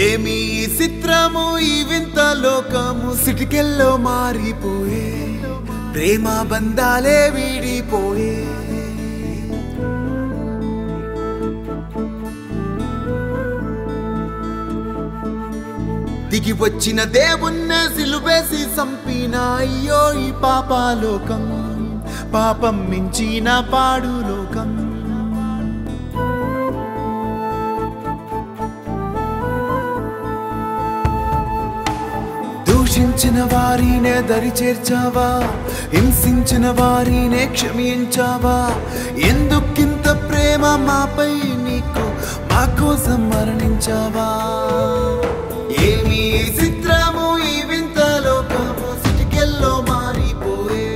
ఏమీ చిత్రము ఈ వింత లోకము సిటికెల్లో మారిపోయే ప్రేమ బంధాలే వీడిపోయే దిగి వచ్చిన దేవుణ్ణే సిలువేసి సంపిన అయ్యో ఈ పాపలోకం పాపం మించిన పాడు లోకం దూషించిన వారినే దరి చేర్చావా హింసించిన వారినే క్షమించావా ఎందుకింత ప్రేమ మాపై నీకు మా కోసం మరణించావా ఏమీ చిత్రము ఈ వింత లోకము సిటికెల్లో మారిపోయే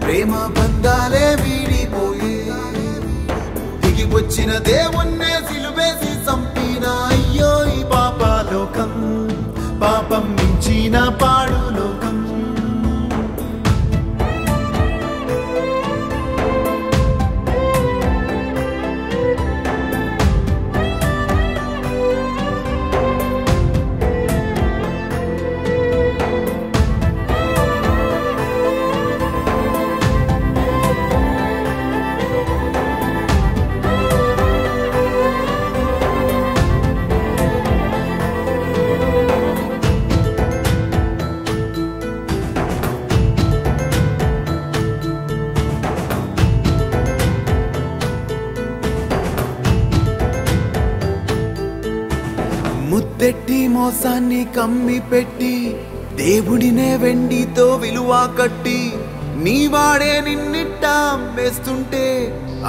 ప్రేమ బంధాలే వీడిపోయే దిగి వచ్చిన దేవుణ్ణే సిలువేసి సంపిన అయ్యో ఈ పాపలోకం పాపం మించిన పాడు లోకం ముద్దెట్టి మోసాన్ని కమ్మి పెట్టి దేవుడినే వెండితో విలువ కట్టి నీవాడే నిన్నిట్ట అమ్మేస్తుంటే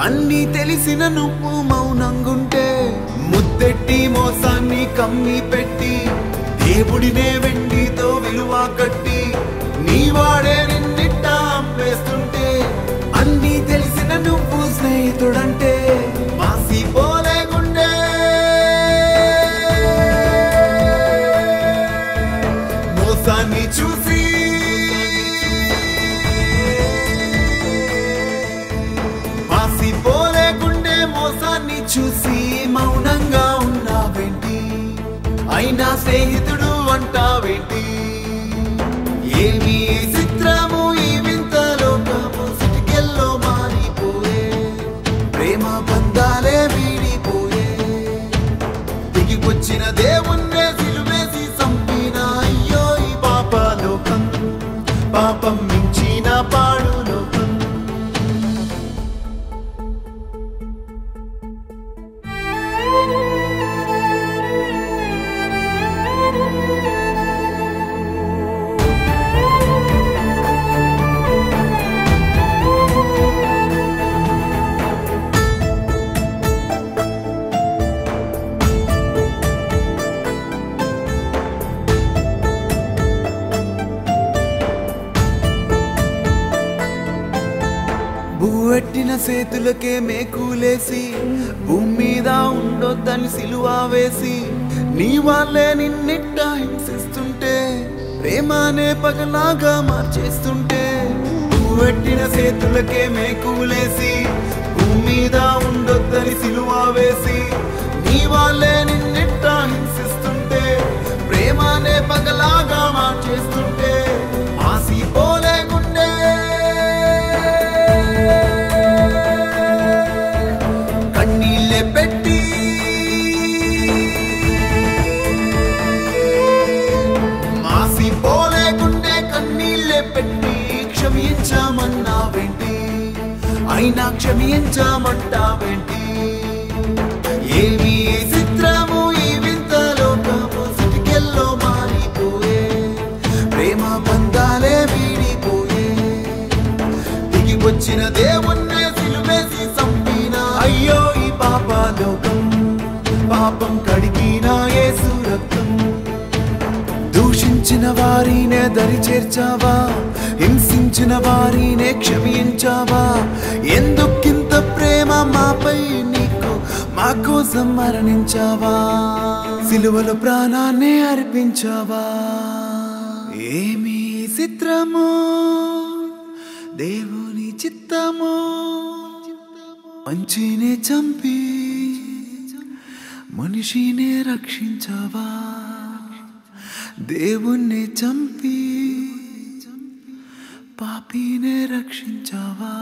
అన్నీ తెలిసిన నువ్వు మౌనంగుంటే ముద్దెట్టి మోసాన్ని కమ్మి పెట్టి దేవుడినే వెండితో విలువ కట్టి నీవాడే నిన్నిట్ట అమ్మేస్తుంటే అన్నీ తెలిసిన నువ్వు స్నేహితుడంటే మాసిపోలే గుండె మోసాన్ని చూసి మాసిపోలే గుండె మోసాన్ని చూసి మౌనంగా ఉన్నావేంటి అయినా స్నేహితుడు అంటావేంటి ఏమీ చిత్రము ఈ వింత లోకము సిటికెల్లో మారిపోయే ప్రేమ బంధాలే వీడిపోయే దిగివచ్చిన దేవుణ్ణే సిలువేసి సంపిన అయ్యో ఈ పాపలోకం పాపం మించిన పాడు లోకం బువ్వెట్టిన చేతులకే మేకులేసి భూమి మీద ఉండొద్దని సిలువ వేసి నీ వాళ్ళే నిన్నిట్ట హింసిస్తుంటే ప్రేమనే పగలాగా మార్చేస్తుంటే బువ్వెట్టిన చేతులకే మేకులేసి భూమి మీద ఉండొద్దని సిలువ వేసి నీ వాళ్ళే నిన్నిట్ట హింసిస్తుంటే ప్రేమనే పగలాగా మార్చేస్తుంటే ఆసిపోలే గుండె కన్నీళ్ళే పెట్టి మాసిపోలే గుండె కన్నీళ్ళే పెట్టి క్షమించామన్నావేంటి అయినా క్షమించామంటావేంటి ఏమీ చిత్రము ఈ వింత లోకము సిటికెల్లో మారిపోయే ప్రేమ బంధాలే వీడిపోయే దిగి వచ్చిన దేవుణ్ణే సిలువేసి సంపిన అయ్యో ఈ పాపలోకం పాపం కడిగిన యేసు రక్తం దూషించిన వారినే దరి చేర్చావా హింసించిన వారినే క్షమించావా ఎందుకింత ప్రేమ మాపై నీకు మా కోసం మరణించావా సిలువలో ప్రాణాన్ని అర్పించావా ఏమీ చిత్రమో దేవుని చిత్తమో మంచిని చంపి మనిషినే రక్షించావా దేవుణ్ణి చంపి పాపినే రక్షించావా